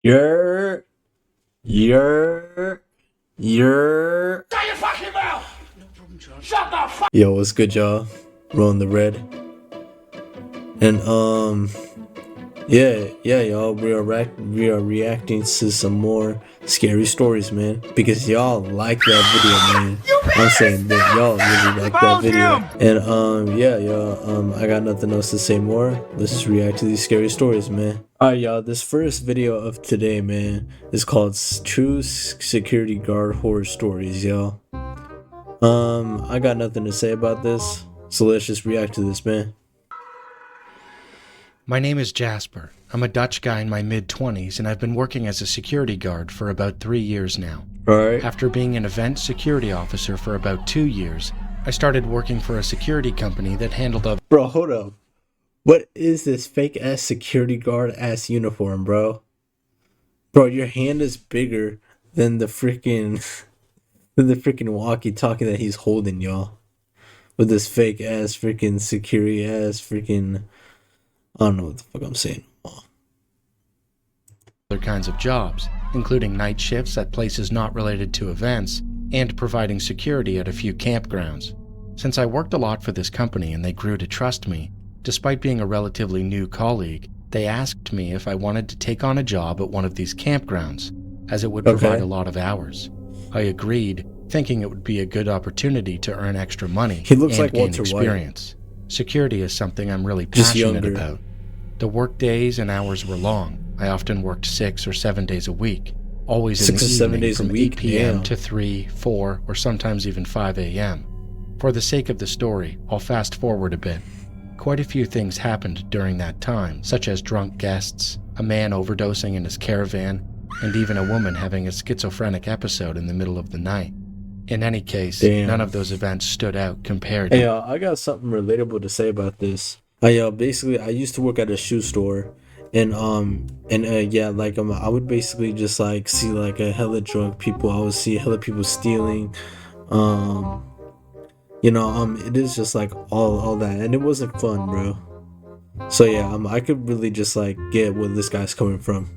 You're, you're, you're. Shut your fucking mouth! Shut the fuck. Yo, what's good, y'all? Rolling the red. And yeah, y'all. We are reacting to some more scary stories, man. Because y'all like that video, man. I'm saying that y'all really like that video. And yeah, y'all. I got nothing else to say more. Let's just react to these scary stories, man. Alright, y'all. This first video of today, man, is called "True Security Guard Horror Stories," y'all. I got nothing to say about this, so let's just react to this, man. My name is Jasper. I'm a Dutch guy in my mid-20s, and I've been working as a security guard for about 3 years now. Alright. After being an event security officer for about 2 years, I started working for a security company that handled a... Bro, hold up. What is this fake-ass security guard-ass uniform, bro? Bro, your hand is bigger than the freaking... than the freaking walkie-talkie that he's holding, y'all. With this fake-ass freaking security-ass freaking... I don't know what the fuck I'm saying. other kinds of jobs, including night shifts at places not related to events, and providing security at a few campgrounds. Since I worked a lot for this company and they grew to trust me, despite being a relatively new colleague, they asked me if I wanted to take on a job at one of these campgrounds, as it would provide a lot of hours. I agreed, thinking it would be a good opportunity to earn extra money He looks and like gain Walter White. experience. Security is something I'm really Just passionate younger. about. The work days and hours were long. I often worked 6 or 7 days a week, always in 6 the or 7 evening days a from week? 8 p.m. Damn. to 3, 4, or sometimes even 5 a.m. For the sake of the story, I'll fast forward a bit. Quite a few things happened during that time, such as drunk guests, a man overdosing in his caravan, and even a woman having a schizophrenic episode in the middle of the night. In any case, Damn. none of those events stood out compared Hey, to... I got something relatable to say about this. Basically, I used to work at a shoe store, and I would basically just like see like a hella drunk people. I would see hella people stealing, it is just like all that, and it wasn't fun, bro. So yeah, I could really just like get where this guy's coming from.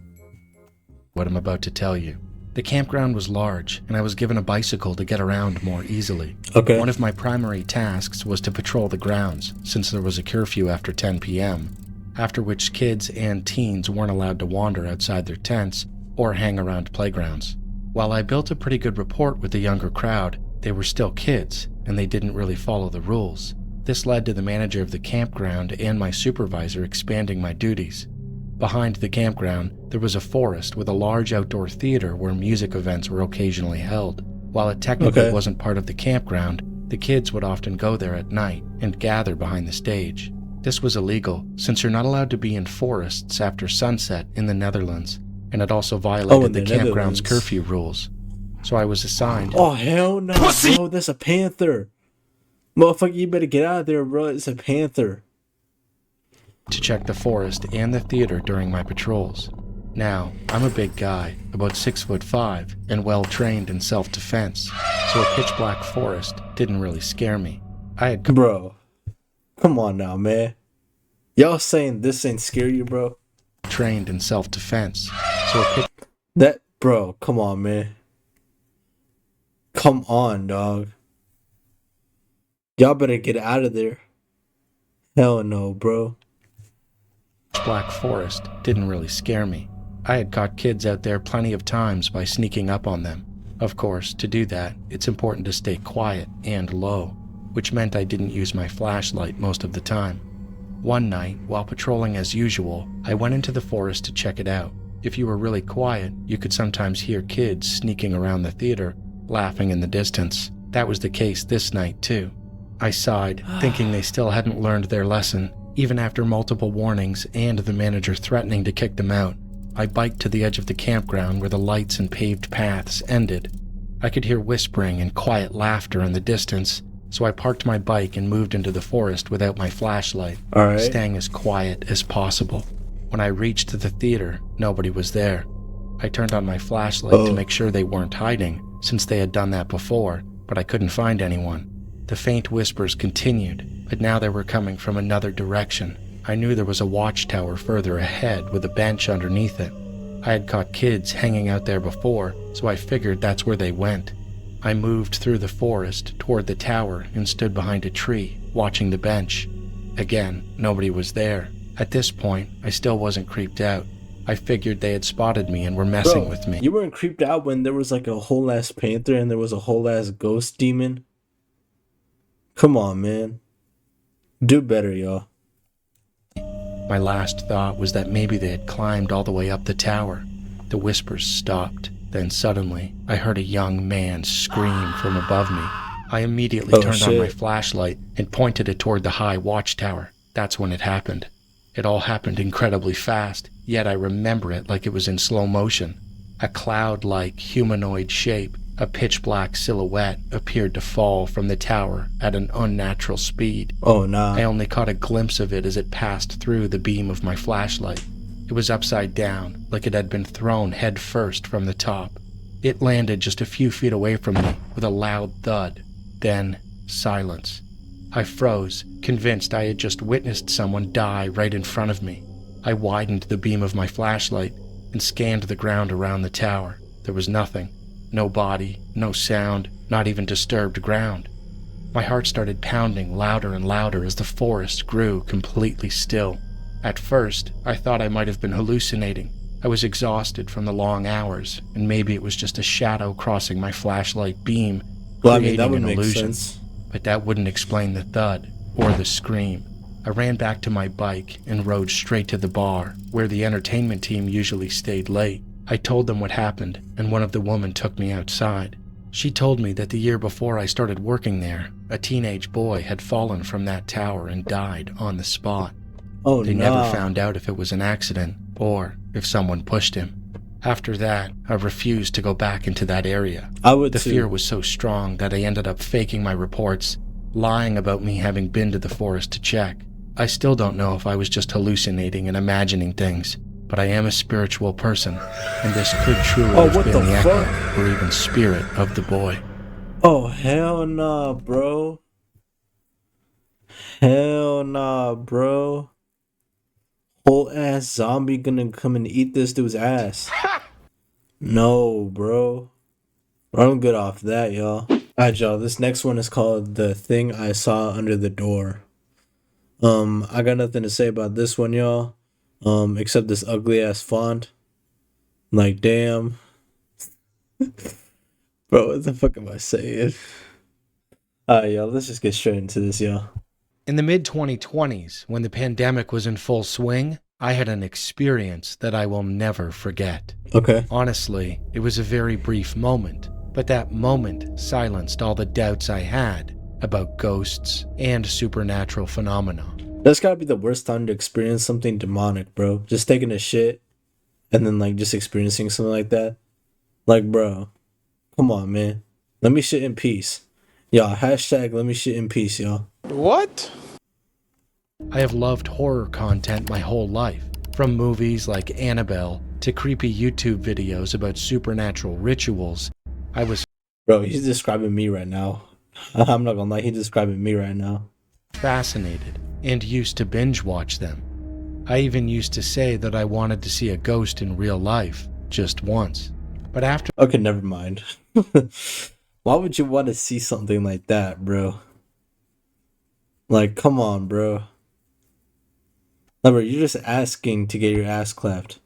what I'm about to tell you. The campground was large, and I was given a bicycle to get around more easily. Okay. One of my primary tasks was to patrol the grounds, since there was a curfew after 10 p.m., after which kids and teens weren't allowed to wander outside their tents or hang around playgrounds. While I built a pretty good rapport with the younger crowd, they were still kids, and they didn't really follow the rules. This led to the manager of the campground and my supervisor expanding my duties. Behind the campground, there was a forest with a large outdoor theater where music events were occasionally held. While it technically wasn't part of the campground, the kids would often go there at night and gather behind the stage. This was illegal, since you're not allowed to be in forests after sunset in the Netherlands, and it also violated the campground's curfew rules. So I was assigned... Oh, hell no, bro, that's a panther. Motherfucker, you better get out of there, bro. It's a panther. to check the forest and the theater during my patrols. Now, I'm a big guy, about 6'5", and well-trained in self-defense, so a pitch-black forest didn't really scare me. I had... Bro, come on now, man. Y'all saying this ain't scare you, bro? trained in self-defense, so a pitch... That, bro, come on, man. Come on, dog. Y'all better get out of there. Hell no, bro. black forest didn't really scare me. I had caught kids out there plenty of times by sneaking up on them. Of course, to do that, it's important to stay quiet and low, which meant I didn't use my flashlight most of the time. One night, while patrolling as usual, I went into the forest to check it out. If you were really quiet, you could sometimes hear kids sneaking around the theater, laughing in the distance. That was the case this night, too. I sighed, thinking they still hadn't learned their lesson, even after multiple warnings and the manager threatening to kick them out. I biked to the edge of the campground where the lights and paved paths ended. I could hear whispering and quiet laughter in the distance, so I parked my bike and moved into the forest without my flashlight, staying as quiet as possible. When I reached the theater, nobody was there. I turned on my flashlight to make sure they weren't hiding, since they had done that before, but I couldn't find anyone. The faint whispers continued, but now they were coming from another direction. I knew there was a watchtower further ahead with a bench underneath it. I had caught kids hanging out there before, so I figured that's where they went. I moved through the forest toward the tower and stood behind a tree, watching the bench. Again, nobody was there. At this point, I still wasn't creeped out. I figured they had spotted me and were messing with me. You weren't creeped out when there was like a whole ass panther and there was a whole ass ghost demon? Come on, man. Do better, y'all. My last thought was that maybe they had climbed all the way up the tower. The whispers stopped. Then suddenly, I heard a young man scream from above me. I immediately turned on my flashlight and pointed it toward the high watchtower. That's when it happened. It all happened incredibly fast, yet I remember it like it was in slow motion. A cloud-like humanoid shape, a pitch-black silhouette, appeared to fall from the tower at an unnatural speed. Oh, nah. I only caught a glimpse of it as it passed through the beam of my flashlight. It was upside down, like it had been thrown head first from the top. It landed just a few feet away from me with a loud thud. Then, silence. I froze, convinced I had just witnessed someone die right in front of me. I widened the beam of my flashlight and scanned the ground around the tower. There was nothing. No body, no sound, not even disturbed ground. My heart started pounding louder and louder as the forest grew completely still. At first, I thought I might have been hallucinating. I was exhausted from the long hours, and maybe it was just a shadow crossing my flashlight beam, creating that would an make illusion. sense. But that wouldn't explain the thud or the scream. I ran back to my bike and rode straight to the bar, where the entertainment team usually stayed late. I told them what happened, and one of the women took me outside. She told me that the year before I started working there, a teenage boy had fallen from that tower and died on the spot. Oh, They never found out if it was an accident or if someone pushed him. After that, I refused to go back into that area. I would The too. fear was so strong that I ended up faking my reports, lying about me having been to the forest to check. I still don't know if I was just hallucinating and imagining things, but I am a spiritual person, and this could truly have what been the the echo fuck? or even spirit of the boy. Oh, hell nah, bro. Hell nah, bro. Whole ass zombie gonna come and eat this dude's ass. No, bro. I'm good off that, y'all. Alright, y'all. This next one is called The Thing I Saw Under the Door. I got nothing to say about this one, y'all. Except this ugly ass font. Like, damn. Bro, what the fuck am I saying? Alright, y'all. Let's just get straight into this, y'all. In the mid-2020s, when the pandemic was in full swing, I had an experience that I will never forget. Okay. Honestly, it was a very brief moment, but that moment silenced all the doubts I had about ghosts and supernatural phenomena. That's gotta be the worst time to experience something demonic, bro. Just taking a shit and then, like, just experiencing something like that. Like, bro, come on, man. Let me shit in peace. Y'all, hashtag let me shit in peace, y'all. What? I have loved horror content my whole life, from movies like Annabelle to creepy YouTube videos about supernatural rituals. I was Bro, he's describing me right now. I'm not gonna lie, he's describing me right now. fascinated and used to binge watch them. I even used to say that I wanted to see a ghost in real life, just once. But after Okay, never mind. Why would you want to see something like that, bro? Like, come on, bro. No, bro, you're just asking to get your ass clapped.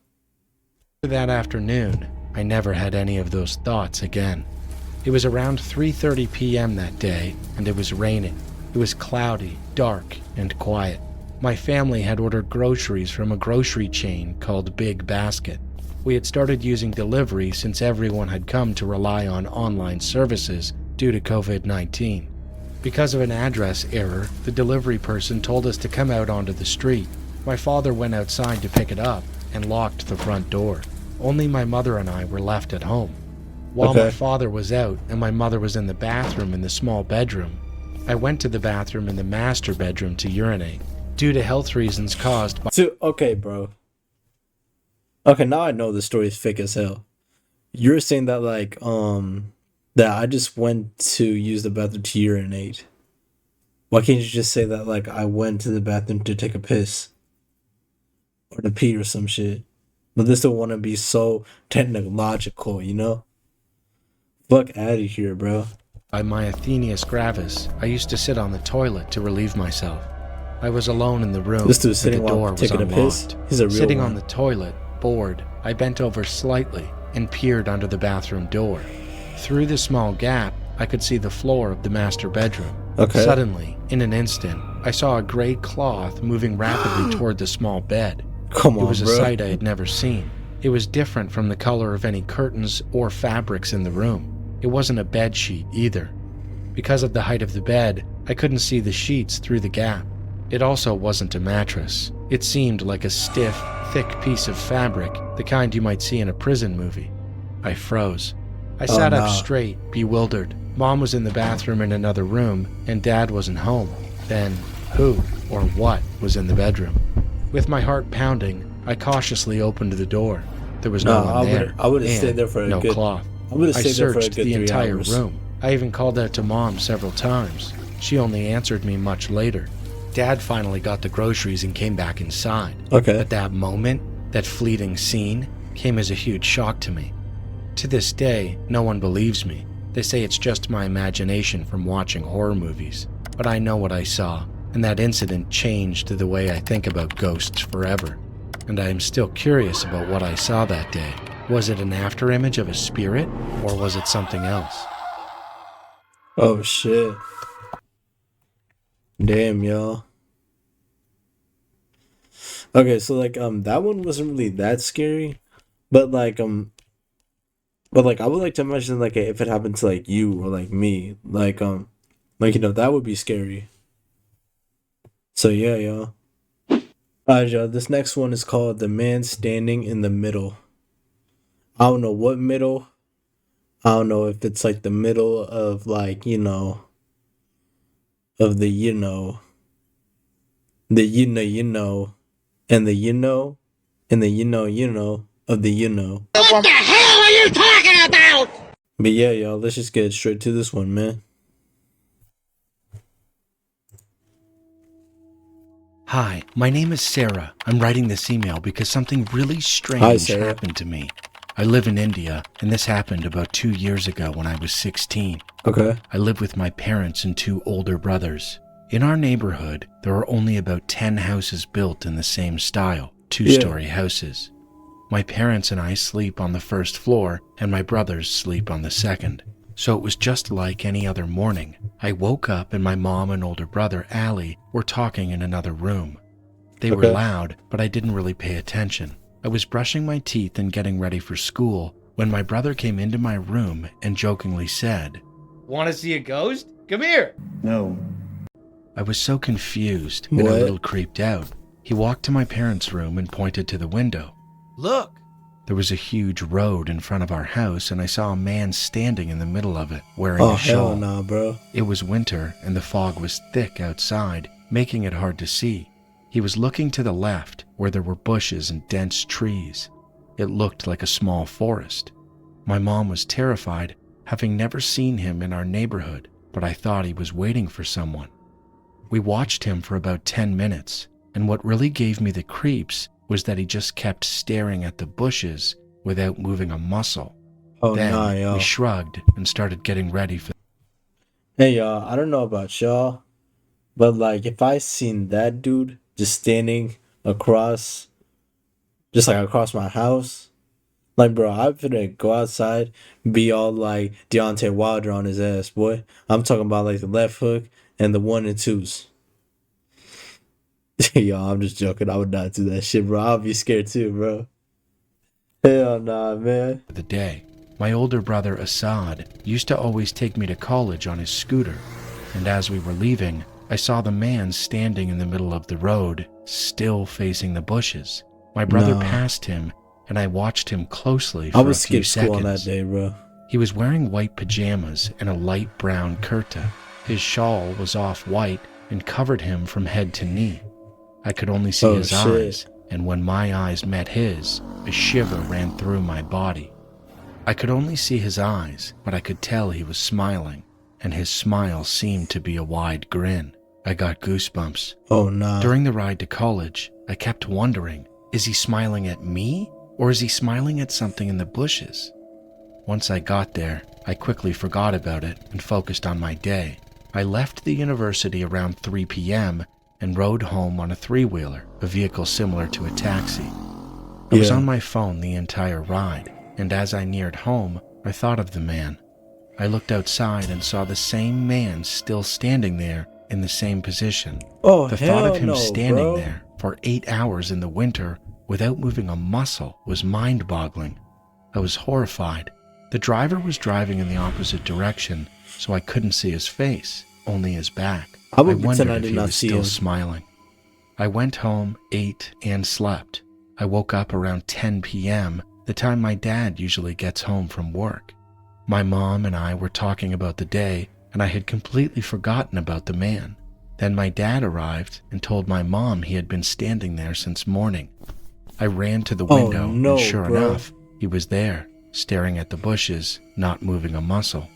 that afternoon, I never had any of those thoughts again. It was around 3:30 p.m. that day, and it was raining. It was cloudy, dark, and quiet. My family had ordered groceries from a grocery chain called Big Basket. We had started using delivery since everyone had come to rely on online services due to COVID-19. Because of an address error, the delivery person told us to come out onto the street. My father went outside to pick it up and locked the front door. Only my mother and I were left at home. While my father was out and my mother was in the bathroom in the small bedroom, I went to the bathroom in the master bedroom to urinate. Due to health reasons caused by... So, okay, bro. Okay, now I know the story is fake as hell. You're saying that, like, that I just went to use the bathroom to urinate. Why can't you just say that, like, I went to the bathroom to take a piss? Or to pee or some shit? but this don't want to be so technological, you know? Fuck out of here, bro. By myasthenia gravis, I used to sit on the toilet to relieve myself. I was alone in the room, This dude's but sitting the door while was taking a unlocked. piss. He's a real Sitting one. on the toilet, bored, I bent over slightly and peered under the bathroom door. Through the small gap, I could see the floor of the master bedroom. Okay. Suddenly, in an instant, I saw a gray cloth moving rapidly toward the small bed. Come It on, was a bro. sight I had never seen. It was different from the color of any curtains or fabrics in the room. It wasn't a bed sheet either. Because of the height of the bed, I couldn't see the sheets through the gap. It also wasn't a mattress. It seemed like a stiff, thick piece of fabric, the kind you might see in a prison movie. I froze. I sat up straight, bewildered. Mom was in the bathroom in another room, and Dad wasn't home. Then, who or what was in the bedroom? With my heart pounding, I cautiously opened the door. There was no one there. I would've and stayed there for a no good- cloth. I would have I stayed there for a searched good the 3 entire hours. room. I even called out to Mom several times. She only answered me much later. Dad finally got the groceries and came back inside. Okay. But that moment, that fleeting scene, came as a huge shock to me. To this day, no one believes me. They say it's just my imagination from watching horror movies. But I know what I saw, and that incident changed the way I think about ghosts forever. And I am still curious about what I saw that day. Was it an afterimage of a spirit, or was it something else? Oh shit. Damn, y'all. Okay, so like that one wasn't really that scary, but like I would like to imagine like if it happened to like you or like me, like you know, that would be scary. So yeah, y'all. Alright, y'all, this next one is called The Man Standing in the Middle. I don't know what middle. I don't know if it's like the middle of like, you know, of the you know, the you know, and the you know, and the you know of the you know. What the hell are you talking about? But yeah, y'all, let's just get straight to this one, man. Hi, my name is Sarah. I'm writing this email because something really Hi, strange Sarah. happened to me. I live in India, and this happened about 2 years ago when I was 16. Okay. I live with my parents and 2 older brothers. In our neighborhood, there are only about 10 houses built in the same style, 2-story houses. My parents and I sleep on the first floor, and my brothers sleep on the second. So it was just like any other morning. I woke up and my mom and older brother, Allie, were talking in another room. They were Okay. loud, but I didn't really pay attention. I was brushing my teeth and getting ready for school when my brother came into my room and jokingly said, Want to see a ghost? Come here. No. I was so confused and What? a little creeped out. He walked to my parents' room and pointed to the window. Look. There was a huge road in front of our house, and I saw a man standing in the middle of it, wearing Oh a shawl. hell nah, bro. It was winter, and the fog was thick outside, making it hard to see. He was looking to the left, where there were bushes and dense trees. It looked like a small forest. My mom was terrified, having never seen him in our neighborhood, but I thought he was waiting for someone. We watched him for about 10 minutes, and what really gave me the creeps was that he just kept staring at the bushes without moving a muscle. Oh Then nah, y'all. we shrugged and started getting ready for Hey y'all, I don't know about y'all, but like if I seen that dude just standing across, just like across my house, like bro, I'm finna go outside, be all like Deontay Wilder on his ass, boy. I'm talking about like the left hook and the 1 and 2s. Y'all, I'm just joking. I would not do that shit, bro. I'll be scared too, bro. Hell nah, man. the day. My older brother Assad used to always take me to college on his scooter, and as we were leaving, I saw the man standing in the middle of the road, still facing the bushes. My brother No. passed him, and I watched him closely for I a would few skip school on that seconds. day, bro. He was wearing white pajamas and a light brown kurta. His shawl was off-white and covered him from head to knee. I could only see Oh, his shit. eyes, and when my eyes met his, a shiver ran through my body. I could only see his eyes, but I could tell he was smiling, and his smile seemed to be a wide grin. I got goosebumps. Oh nah. During the ride to college, I kept wondering, is he smiling at me, Or is he smiling at something in the bushes? Once I got there, I quickly forgot about it and focused on my day. I left the university around 3 p.m. and rode home on a three-wheeler, a vehicle similar to a taxi. I was on my phone the entire ride, and as I neared home, I thought of the man. I looked outside and saw the same man still standing there in the same position. Oh, The thought of him no, standing bro. there for 8 hours in the winter without moving a muscle was mind-boggling. I was horrified. The driver was driving in the opposite direction, so I couldn't see his face, only his back. I would wondered pretend I if did he not was see still him. smiling. I went home, ate, and slept. I woke up around 10 p.m., the time my dad usually gets home from work. My mom and I were talking about the day, and I had completely forgotten about the man. Then my dad arrived and told my mom he had been standing there since morning. I ran to the window, no, and sure bro. enough, he was there, staring at the bushes, not moving a muscle.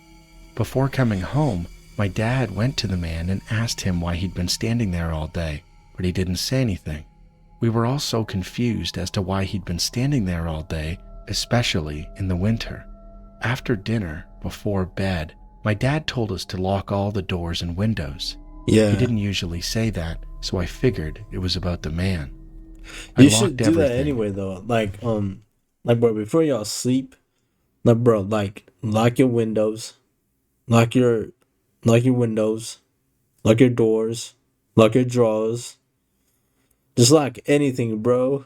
Before coming home, my dad went to the man and asked him why he'd been standing there all day, but he didn't say anything. We were all so confused as to why he'd been standing there all day, especially in the winter. After dinner, before bed, my dad told us to lock all the doors and windows. Yeah. He didn't usually say that, so I figured it was about the man. You I should locked do that everything. anyway, though. Like, bro, before y'all sleep, like, bro, like, lock your windows, lock your windows, lock your doors, lock your drawers. Just lock anything, bro,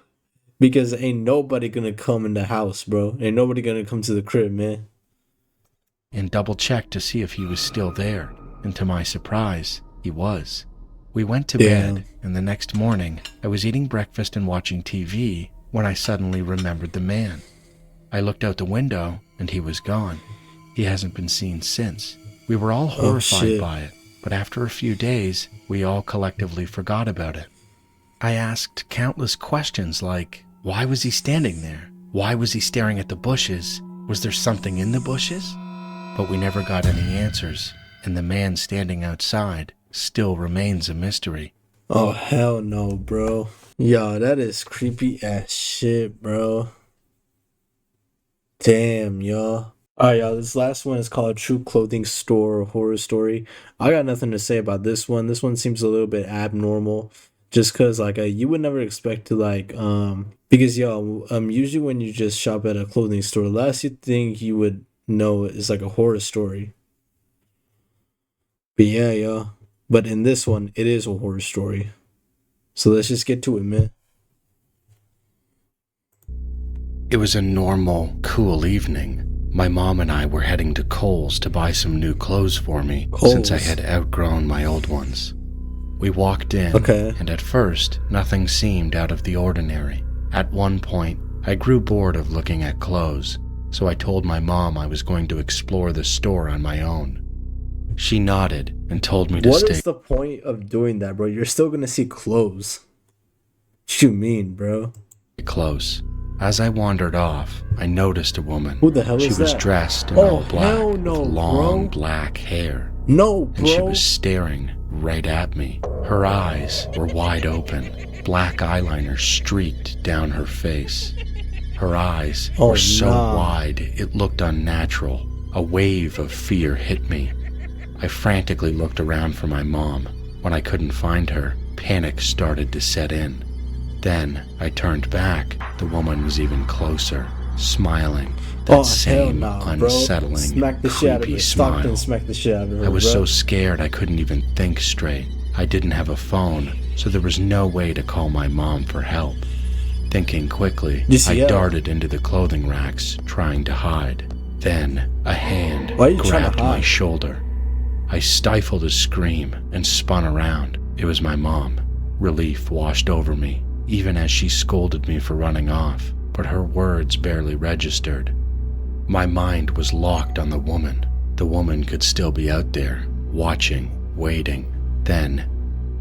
because ain't nobody gonna come in the house, bro. Ain't nobody gonna come to the crib, man. And double-checked to see if he was still there, and to my surprise, he was. We went to bed, and the next morning, I was eating breakfast and watching TV when I suddenly remembered the man. I looked out the window, and he was gone. He hasn't been seen since. We were all horrified shit. by it, but after a few days, we all collectively forgot about it. I asked countless questions like, why was he standing there? Why was he staring at the bushes? Was there something in the bushes? But we never got any answers, and the man standing outside still remains a mystery. Oh, hell no, bro. Yo, that is creepy as shit, bro. Damn, y'all. Alright, y'all, this last one is called True Clothing Store Horror Story. I got nothing to say about this one. This one seems a little bit abnormal. Just cause like you would never expect to because usually when you just shop at a clothing store, the last you think you would know is like a horror story. But yeah, y'all. But in this one, it is a horror story. So let's just get to it, man. It was a normal, cool evening. My mom and I were heading to Kohl's to buy some new clothes for me since I had outgrown my old ones. We walked in, and at first, nothing seemed out of the ordinary. At one point, I grew bored of looking at clothes, so I told my mom I was going to explore the store on my own. She nodded and told me to What stay is the point of doing that, bro? You're still gonna see clothes. What you mean, bro? close. As I wandered off, I noticed a woman. Who the hell She is was that? dressed in Oh, all black hell no, with long bro. black hair. No, And she bro. was staring right at me. Her eyes were wide open. Black eyeliner streaked down her face. Her eyes were so wide it looked unnatural. A wave of fear hit me. I frantically looked around for my mom. When I couldn't find her, panic started to set in. Then I turned back. The woman was even closer, smiling. That same unsettling, Smack the shit out of creepy her. Stop smile. and smack the shit out of her, I was bro. so scared I couldn't even think straight. I didn't have a phone, so there was no way to call my mom for help. Thinking quickly, I darted into the clothing racks, trying to hide. Then, a hand grabbed my shoulder. I stifled a scream and spun around. It was my mom. Relief washed over me, even as she scolded me for running off, but her words barely registered. My mind was locked on the woman. The woman could still be out there, watching, waiting. Then,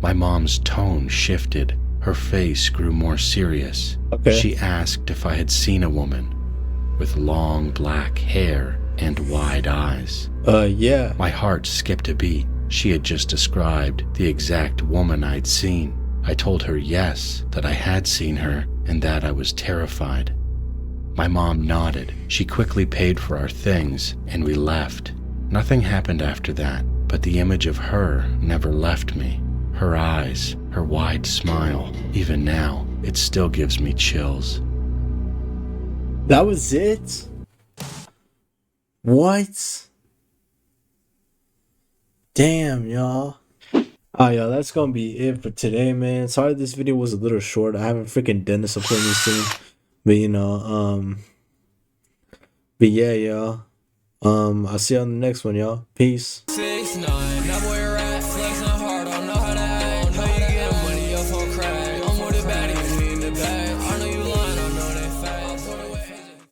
my mom's tone shifted. Her face grew more serious. She asked if I had seen a woman with long black hair and wide eyes. Yeah. My heart skipped a beat. She had just described the exact woman I'd seen. I told her yes, that I had seen her, and that I was terrified. My mom nodded. She quickly paid for our things, and we left. Nothing happened after that, but the image of her never left me. Her eyes, her wide smile, even now, it still gives me chills. That was it? What? Damn, y'all. Alright, y'all, that's gonna be it for today, man. Sorry this video was a little short. I have a freaking dentist appointment soon. But but yeah, y'all. I'll see you on the next one, y'all. Peace. 6ix9ine,